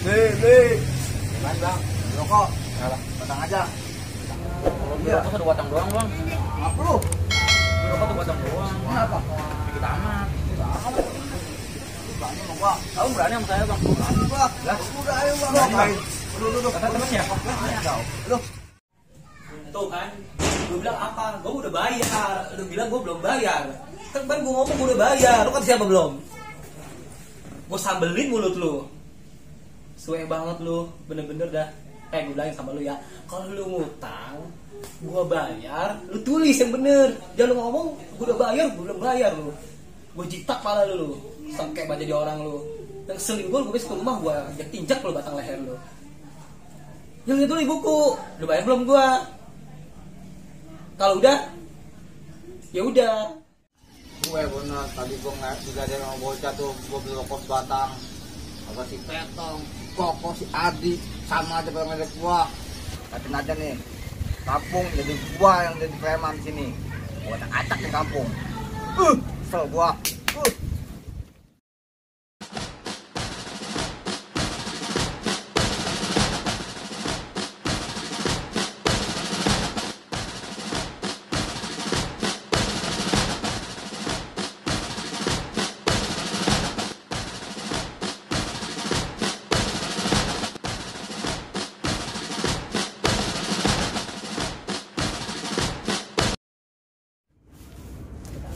Bang, bang, rokok. Batang aja. Iya, rokok satu batang doang, Bang. Apa lu? Rokok satu batang doang. Kenapa? Dikit amat. Berani sama gua. Kamu berani sama saya, Bang? Berani gua. Lah, udah ayo gua ngapain? Duduk. Kata temennya. Lu. Tuh kan, gue bilang apa? Gue udah bayar. Lu bilang gue belum bayar. Kan gue ngomong gue udah bayar. Lu kan siapa belum? Gue sambelin mulut lu. Suwe banget lu, bener-bener dah. Gue bilangin sama lu ya, kalau lu ngutang, gue bayar, lu tulis yang bener. Jangan lu ngomong, gue udah bayar, gue belum bayar lu. Gue jitak pala lu, sengke baca di orang lu. Yang selin gue besok ke rumah gue injak lu batang leher lu. Yang itu ibuku, udah bayar belum gue? Kalau udah, ya udah. Gue bener, tadi gue ngeliat juga dia sama bocah tuh, gue beli rokok sebatang. Apa si Petong, Koko, si Adi, sama aja pada ngedek gua. Katain aja nih, kampung jadi gua yang jadi preman di sini. Gua acak-acak di kampung. Kesel gua.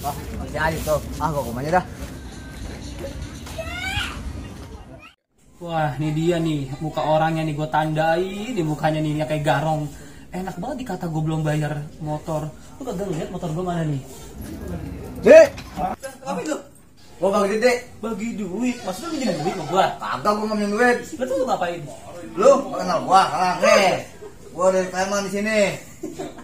Oh, masih ada tuh. Gua kemana dah? Wah, ini dia nih, muka orangnya nih gue tandai di mukanya nih kayak garong. Enak banget dikata gue belum bayar motor. Lu kagak lihat motor gue mana nih? Dek! Apa itu? Gua bagi Dek. Bagi duit, maksudnya minjem duit ke gue? Kagak gua ngomongin duit. Lu tuh ngapain? Lu kenal gua? Nih. Gua dari preman di sini.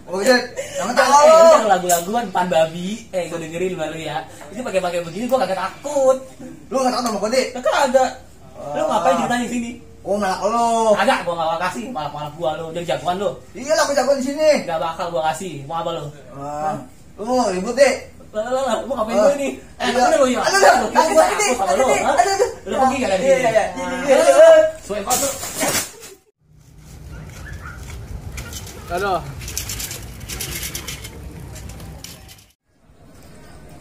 Oh, Dek. Jangan tahu. Lu jangan lagu-laguan pan babi. Gue dengerin baru ya. Ini pakai-pakai begini gue kagak takut. Lu enggak tahu sama gua, Dek? Kagak. Lu ngapain ceritanya di sini? Oh, ngelak lu. Agak, gua gak bakal kasih. Malah gua lu jadi jagoan lu. Iyalah gua jago di sini. Gak bakal gua kasih. Mau apa lu? Lu ribut, Dek. Lah, lu ngapain gue ini? Bener lu ya? Aduh, Gua takut sama lu. Lu pergi gak dari sini? Iya. Suwe kotor. Aduh.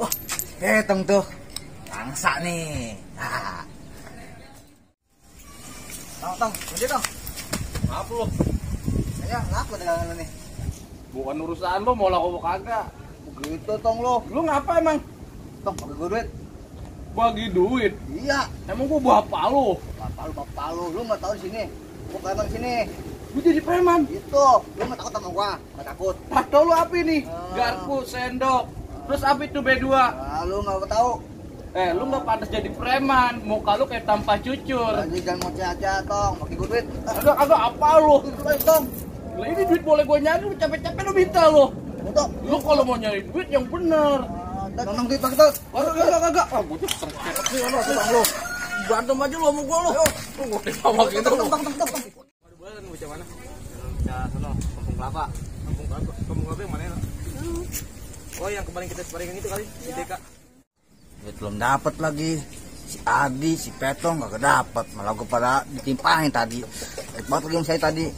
Wah, keteng tuh. Bangsa nih. Tong, udah dong. Apa lu? Ya, laku dagangan lu nih. Bukan urusan lo mau laku kagak. Begitu tong lo. Lu ngapa emang? Tong, pakai gue duit. Bagi duit. Iya. Emang gua bapak lu. Bapak lu, lu nggak tahu di sini. Gua preman di sini. Gua jadi preman. Itu, lu nggak takut sama gua? Nggak takut. Tahu lu apa ini? Garpu, sendok. Terus apa itu B2? Lu nggak tahu. Lu nggak pantas jadi preman. Muka lu kayak tanpa cucur. Lagi jangan ngoceh aja, tong. Pakai gue duit. Agak apa lu? Duit, tong. Lah ini duit boleh gua nyari, lu capek-capek lu minta lu. Tong. Lu kalau mau nyari duit yang bener. Nonton duit pakai tong. Kagak. Gua tuh sengket nih lu. Berantem aja lu sama gua lu. Lu gua sama gitu lu. Tong. Waduh, boleh bocah mana? Bocah sono, Kampung Kelapa. Kampung Kelapa yang mana ya? Oh, yang kemarin kita sparingan itu kali di DK. Duit belum dapat lagi. Si Adi, si Petong gak dapat. Malah gue pada ditimpahin tadi. Baik banget lagi saya tadi.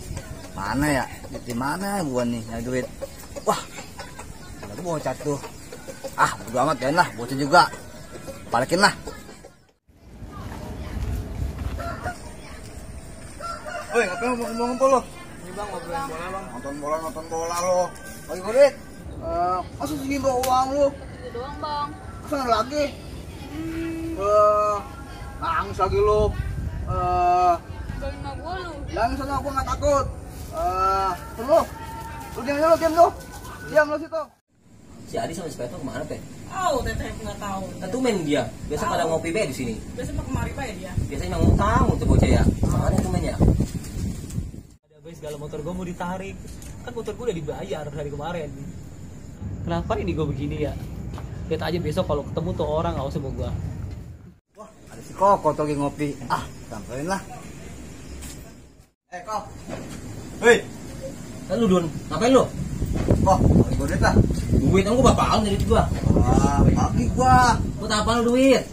Mana ya? Di mana gua nih nyari duit? Wah, ada bocah tuh. Bodo amat ya lah, bocah juga. Balikin lah. Woi, ngapain ngomong lo? Ini Bang, ngobrolin bola Bang. Nonton bola lo. Bagi gue duit. Masa segini bawa uang lo? Itu doang bang. Sana lagi. Nangis lagi lo. Tinggalin sama gua lu. Yang sana aku nggak takut. Lu diam lo. Diam lo situ. Si Adi sama si Petong kemana, Pe? Teteh nggak tahu. Kan tumen dia. Biasa pada ngopi be di sini. Biasa mah kemari pak ya dia. Biasanya emang ngutang untuk bocah ya. Mana tumen ya? Ada be segala motor gue mau ditarik. Kan motor gue udah dibayar dari kemarin. Kenapa ini gue begini ya? Lihat aja besok kalau ketemu tuh orang nggak usah sama gue. Wah, ada si Koko tuh lagi ngopi. Samperin lah. Kok. Hei. Kan lu Don, ngapain lu? Kok, bagi gue duit lah. Duit, gue bapak lu dari gua. Bagi gua. Buat apa lu duit?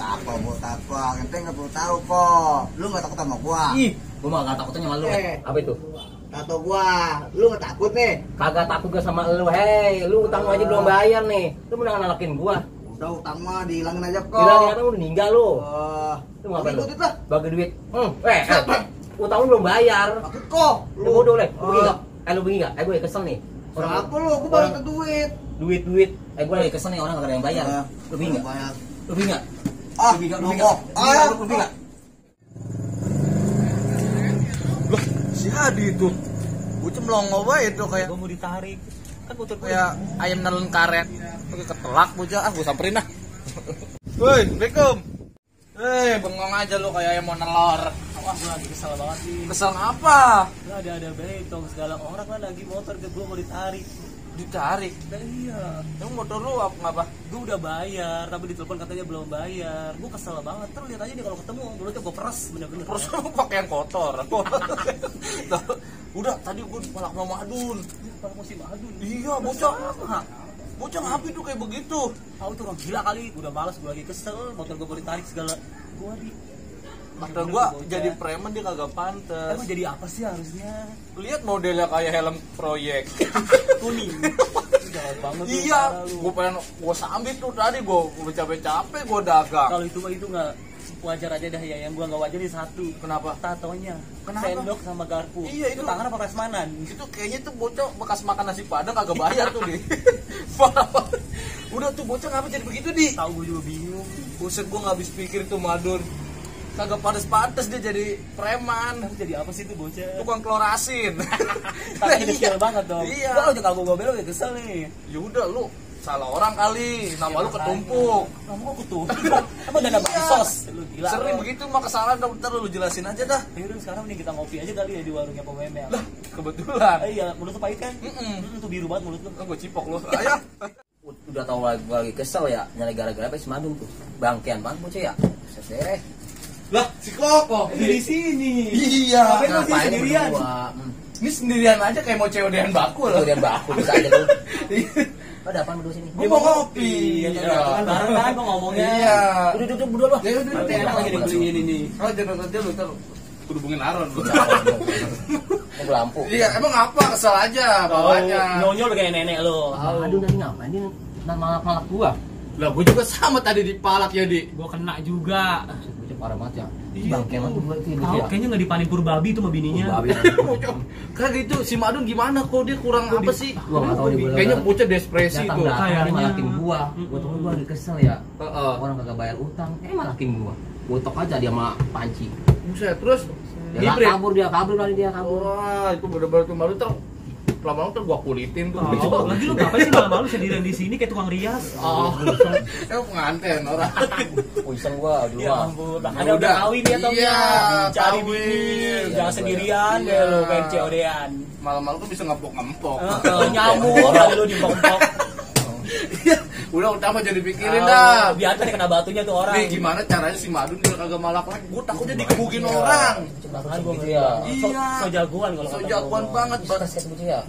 Apa buat apa? Ente nggak perlu tahu kok. Lu nggak takut sama gua? Ih, gua mah gak takutnya sama lu. Apa itu? Tato gua. Lu nggak takut nih? Kagak takut gua sama lu. Hei, lu utang aja belum bayar nih. Lu menang nalakin gua. Udah utang mah dihilangin aja kok. Hilangin apa, lu udah ninggal lu. Lu ngapain lu? Ikut lah. Bagi duit. Utang lu belum bayar. Takut kok. Lu bodoh leh. Lu begini enggak? Lu begini enggak? Gue kesel nih. Apa lu? Gua baru ke duit. Duit. Gue lagi kesel nih, orang gak ada yang bayar. Lu begini enggak? Bayar. Lu begini enggak? Ah, Lu begini lu enggak? kok. Lu begini enggak? Loh, si Hadi itu. Bocah melongo banget itu kayak Gua mau ditarik. Kan motor gue kayak ayam nelen karet. Oke, ketelak bocah. Ah, gua samperin dah. Woi, Assalamualaikum. Bengong aja lu kayak ayam mau nelor. wah gue lagi kesel banget sih. Kesel apa? Lah ada betong segala orang kan lagi motor ke gue mau ditarik. Ditarik. Nah, iya. Emang motor lu apa ngapa? Gue udah bayar, tapi ditelepon katanya belum bayar. Gue kesel banget. Terus lihat aja dia kalau ketemu mulutnya gue peres bener-bener. Terus lu pakaian kotor. Udah tadi gue palak sama Madun. Kalau musim adun. Iya, bocah. Bocah ngapain tuh kayak begitu? Tahu itu orang gila kali. Gue udah malas, gue lagi kesel. Motor gue mau ditarik segala. Gue di. Kata gua jadi preman dia kagak pantes. Emang jadi apa sih harusnya? Lihat modelnya kayak helm proyek. Kuning. Jahat banget. Iya, gua sambit tuh tadi gua capek-capek gua dagang. Kalau itu nggak wajar aja dah ya. Yang gua nggak wajar ini satu. Kenapa? Tatonya. Kenapa? Sendok sama garpu. Iya, itu. tangan apa prasmanan? Itu kayaknya tuh bocah bekas makan nasi padang kagak bayar tuh di. Udah tuh bocah ngapa jadi begitu di? Tahu gue juga bingung. Buset gua nggak habis pikir tuh Madun. Kagak pantes-pantes dia jadi preman. Tapi jadi apa sih tuh bocah? Tukang klorasin. Tapi kecil banget dong. Iya. Gua udah kagak gue belok ya kesel nih. Ya udah lu salah orang kali, nama lu ketumpuk. Kamu kok ketumpuk? Emang dana bansos? Lu gila. Sering lo. begitu mah kesalahan ntar lu jelasin aja dah. Yaudah sekarang nih kita ngopi aja kali ya di warungnya Pak Memel. Lah, kebetulan. Iya, mulut lu pahit kan? Tuh biru banget mulut lu. Gue cipok lu. Ayo. Udah tau lagi kesel ya, nyari gara-gara apa si Madun tuh. Bangkean banget bocah ya. Sesere. Lah, si Koko Di sini. Iya. Ngapain lu sih sendirian? Ini sendirian aja kayak mau COD-an baku loh. Kemudian baku bisa aja lu. Ada apaan berdua sini? Gue mau ngopi. Iya. Bareng kan gua ngomongnya. Iya. Udah duduk berdua lu. Ya udah Nanti enak lagi dibeliin ini. Oh, jangan aja lu ntar kudu hubungin Aron lu. Mau lampu. Iya, emang apa? Kesel aja bawanya. Nyonyol kayak nenek lu. Aduh tadi ngapain dia malak-malak gua? Lah, gue juga sama tadi dipalak ya, Di. Gua kena juga. Bocah parah banget ya. Iya. Bangkean banget gua itu. Tahu kayaknya nggak dipanin Purbabi itu sama bininya. Kagak itu si Madun gimana kok dia kurang apa sih? Gua enggak tahu dia. Kayaknya bocah depresi datang tuh. datang Kayaknya. malakin gua. Gua tuh gua lagi kesel ya. Heeh. Orang kagak bayar utang, malakin gua. Gua tok aja dia sama panci. Buset, terus Dia hibrid. kabur kali dia kabur. Wah, itu bener-bener tuh malu tuh. Lama-lama tuh gua kulitin tuh. Oh, lagi lu ngapain sih malu-malu sendirian di sini kayak tukang rias? Oh, emang pengantin orang. Puisen gua dulu. Ya ampun, Ya ada udah udah. kawin ya Tom Iya, ya. Cari kawin. bini, Iya, jangan sendirian iya. ya lu pengen COD-an. Malam-malam tuh bisa ngempok-ngempok. Nyamuk kali lu dibongkok. Iya, udah utama jadi pikirin dah. Biar kan kena batunya tuh orang. Nih gimana caranya si Madun biar kagak malak lagi? Gua takutnya dikebukin orang. Kan gua Gitu ya. Iya. so jagoan kalau So kata jagoan gua. banget. Kasihan bocah ya.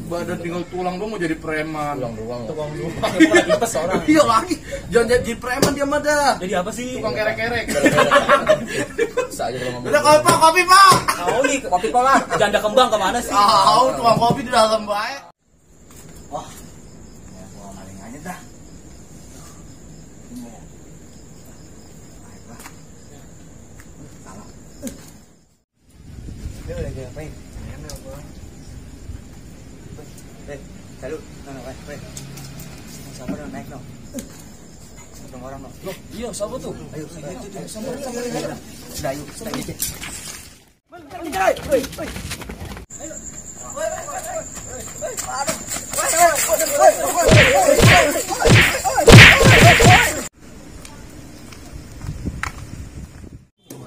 Badan tinggal tulang doang mau jadi preman. Pulang doang. Tukang lu pakai bola tipes orang. Iya lagi. Jangan jadi preman dia mah dah. Jadi apa sih? Tukang kerek-kerek. Bisa aja kalau ngomong. Udah kopi Pak. Tahu nih kopi pola. Janda kembang kemana sih? Tahu tukang kopi di dalam baik. Wah, ya gua maling aja dah. Ini ya. Baiklah. Salah. Dia udah ngapain? Salut, weh. Siapa yang naik no? Satu orang no. Loh, Iya, siapa tuh? ayo, sama. Udah, yuk, kita aja.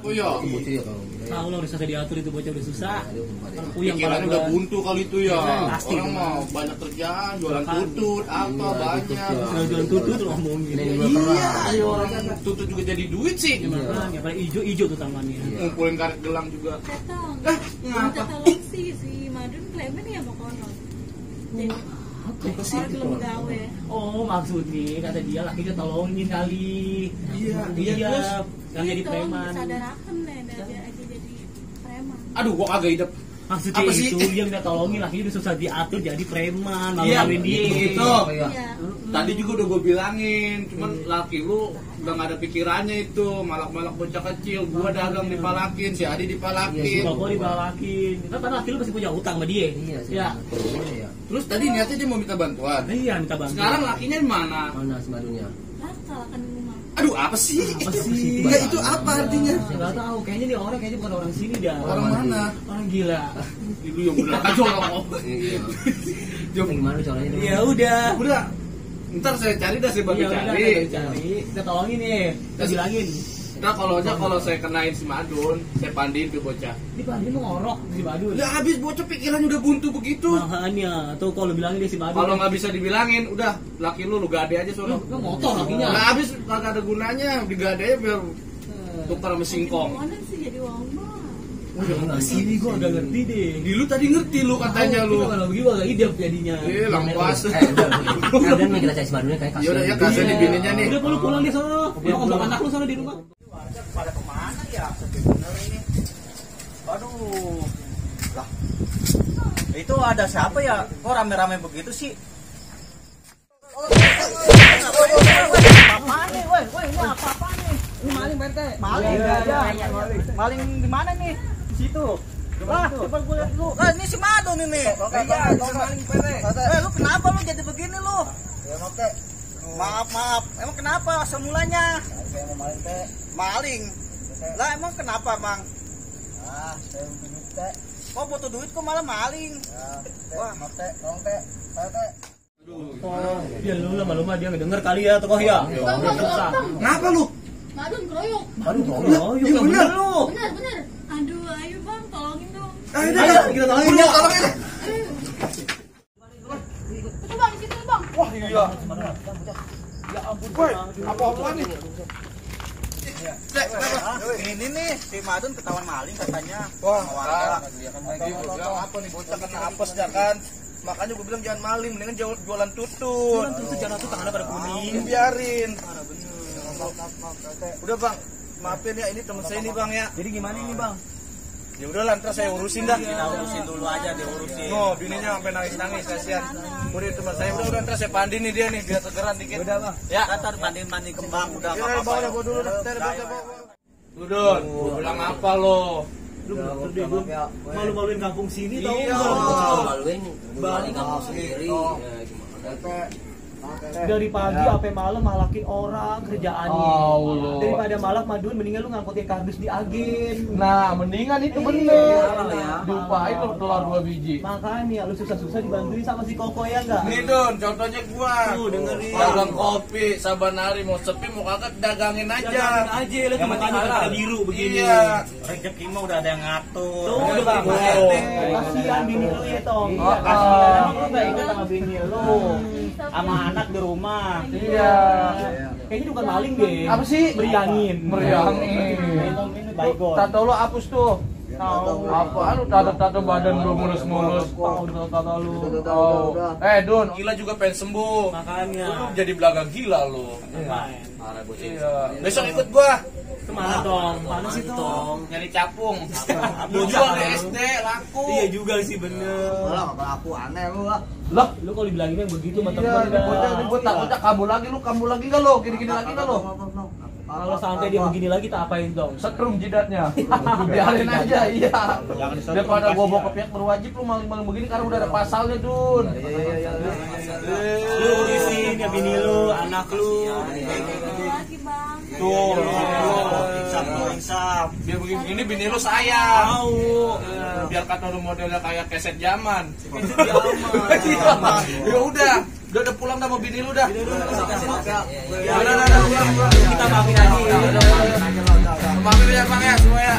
Oh iya. Bocah ya kalau. Tahu lo udah susah diatur itu bocah udah susah. Puyeng Pikirannya udah buntu kali itu ya. Pasti. Orang mau banyak kerjaan, jualan tutut, apa banyak. Jual tutut lo ngomongin. Iya, ayo orang tutut juga jadi duit sih. Makanya pada ijo-ijo tuh tangannya. Ngumpulin karet gelang juga. Minta tolong sih si Madun klaimnya nih sama konon. Dan Apa sih? Orang belum gawe. Oh, maksudnya kata dia lakinya tolongin kali. Iya, Iya, terus. yang jadi Itu preman. sadarakan deh, dia aja jadi preman. Aduh, gua kagak hidup. Maksudnya Apa sih? itu dia minta tolongin lakinya udah susah diatur jadi preman, Iya, malu-maluin dia. gitu. Iya. Tadi juga udah gue bilangin, cuman laki lu udah gak ada pikirannya itu, malak-malak bocah kecil. Gua dagang dipalakin, si Adi dipalakin. Kalau dibalakin, kan laki lu masih punya utang sama dia. Iya sih. Ya. Iya. Terus tadi niatnya dia mau minta bantuan. Iya, minta bantuan. Sekarang lakinya di mana? Mana si madunya? Nakal kan di rumah. Aduh, apa sih? Apa sih? Ya itu apa artinya? Enggak tahu, kayaknya nih orang kayaknya bukan orang sini dah. Orang mana? Orang gila. Itu yang bener aja orang mau. Iya. Jom. Gimana caranya? Ya udah. Udah. Ntar saya cari dah, saya bantu Iya, udah, cari. kita cari. Kita tolongin nih. Kita bilangin. Nah kalau saya kenain si Madun, saya pandiin ke bocah. Ini Pak, dia mau ngorok si Badun. Ya habis bocah pikirannya udah buntu begitu. Makanya, tuh kalau bilangin dia si Badun. Kalau nggak bisa dibilangin, udah laki lu gade aja sono. Lu motor lakinya. Nah habis kagak ada gunanya, digade aja biar tukar sama singkong. Mana sih jadi uang mah? Udah sini gua udah ngerti deh. Di lu tadi ngerti lu katanya lu. Kalau begini gua gak hidup jadinya. Lampas. Kadang nih kita cari si madunya kayak Yaudah ya kasih di bininya nih. Udah lu pulang di sana. Lu ngomong anak lu sana di rumah. Pada kemana ya? Bener ini. Aduh. Lah. Itu ada siapa ya? Kok rame-rame begitu sih? Apaan nih, woi? Woi, ini apa nih? Ini maling, Pak RT. Maling aja. Maling di mana nih? Di situ. Lah, coba gue lihat dulu. Lah, ini si Madun ini. Iya, maling Pak RT. Lu kenapa lu jadi begini lu? Ya, oke. Maaf. Emang kenapa semulanya? Maling. Lah emang kenapa, Bang? Ah, saya butuh duit, Teh. Kok butuh duit kok malah maling? Wah, Teh, tolong Teh. Oh, ya lu lama-lama dia ngedenger kali ya tokoh ya. Ngapa lu? Madun keroyok. Aduh, yuk bener lu. Bener. Aduh, ayo Bang, tolongin dong. Ayo, kita tolongin ya. Itu Bang, di situ Bang. Wah iya. Ya ampun. Woi, apa nih? Ini nih si Madun ketahuan maling katanya. Wah, warga. apa nih bocah kena apes ya kan? Makanya gue bilang jangan maling, mendingan jualan tutut. Jualan tutut, jangan tuh tangannya pada kuning. Biarin. Udah Bang, maafin ya ini teman saya nih Bang ya. Jadi gimana ini, Bang? Ya udah ntar saya urusin dah. Kita urusin dulu aja, diurusin. Oh, bininya sampai nangis kasihan. Udah teman saya udah ntar saya pandi nih dia nih biar segeran dikit. Udah, Bang. Ya. Ntar mandi kembang udah Ya, enggak apa-apa. bawa dulu dah. Ntar bawa. Udon, gua bilang apa lo? Lu malu-maluin kampung sini tau. Iya. Maluin balik kamu sendiri. Dari pagi sampai malam malakin orang kerjaannya. Daripada malam Madun mendingan lu ngangkutin kardus di agen. Nah, mendingan itu bener. Diupain lo telur 2 biji. Makanya lu susah-susah dibantuin sama si Koko ya enggak? Nih Don, contohnya gua. Tuh, dengerin. Dagang kopi, saban hari mau sepi mau kagak dagangin aja. Jalanin aja lu cuma pada biru begini. Iya. Rezeki mah udah ada yang ngatur. Tuh, Udah, udah Bang. kasihan bini lu ya, Tong. Iya, Kasihan lu enggak ikut sama bini lu. Sama anak di rumah. Iya. Kayaknya bukan maling deh. Apa sih? Meriangin. Ini baygon. Tato lo hapus tuh. Apaan lu tato badan lu mulus-mulus. Tahu tato lu. Don, gila juga pengen sembuh. Makanya. Lu jadi belaga gila lu. Main. Iya. Besok ikut gua. Kemana dong? Mana sih Tong? Nyari capung. Gua jual di SD laku. Iya juga sih bener. Lah, aku aneh lu lah. Lah, Lu kalau dibilangin yang begitu sama iya, temen gue takutnya kabur lagi gak lo? Gini-gini lagi gak lo? kalau sampai dia begini lagi tak apain dong? Setrum jidatnya. Biarin aja, iya. Daripada gua bawa ke pihak berwajib lu maling-maling begini karena udah ada pasalnya, Dun. Iya. Lu urusin ya bini lu, anak lu. Lagi Bang. Tuh, Insaf. biar begini bini lu sayang. Tahu. Biar kata lu modelnya kayak keset zaman. Zaman. Ya udah pulang dah mau bini lu dah. Ya udah pulang. Kita maafin aja. Maafin ya Bang ya semua ya.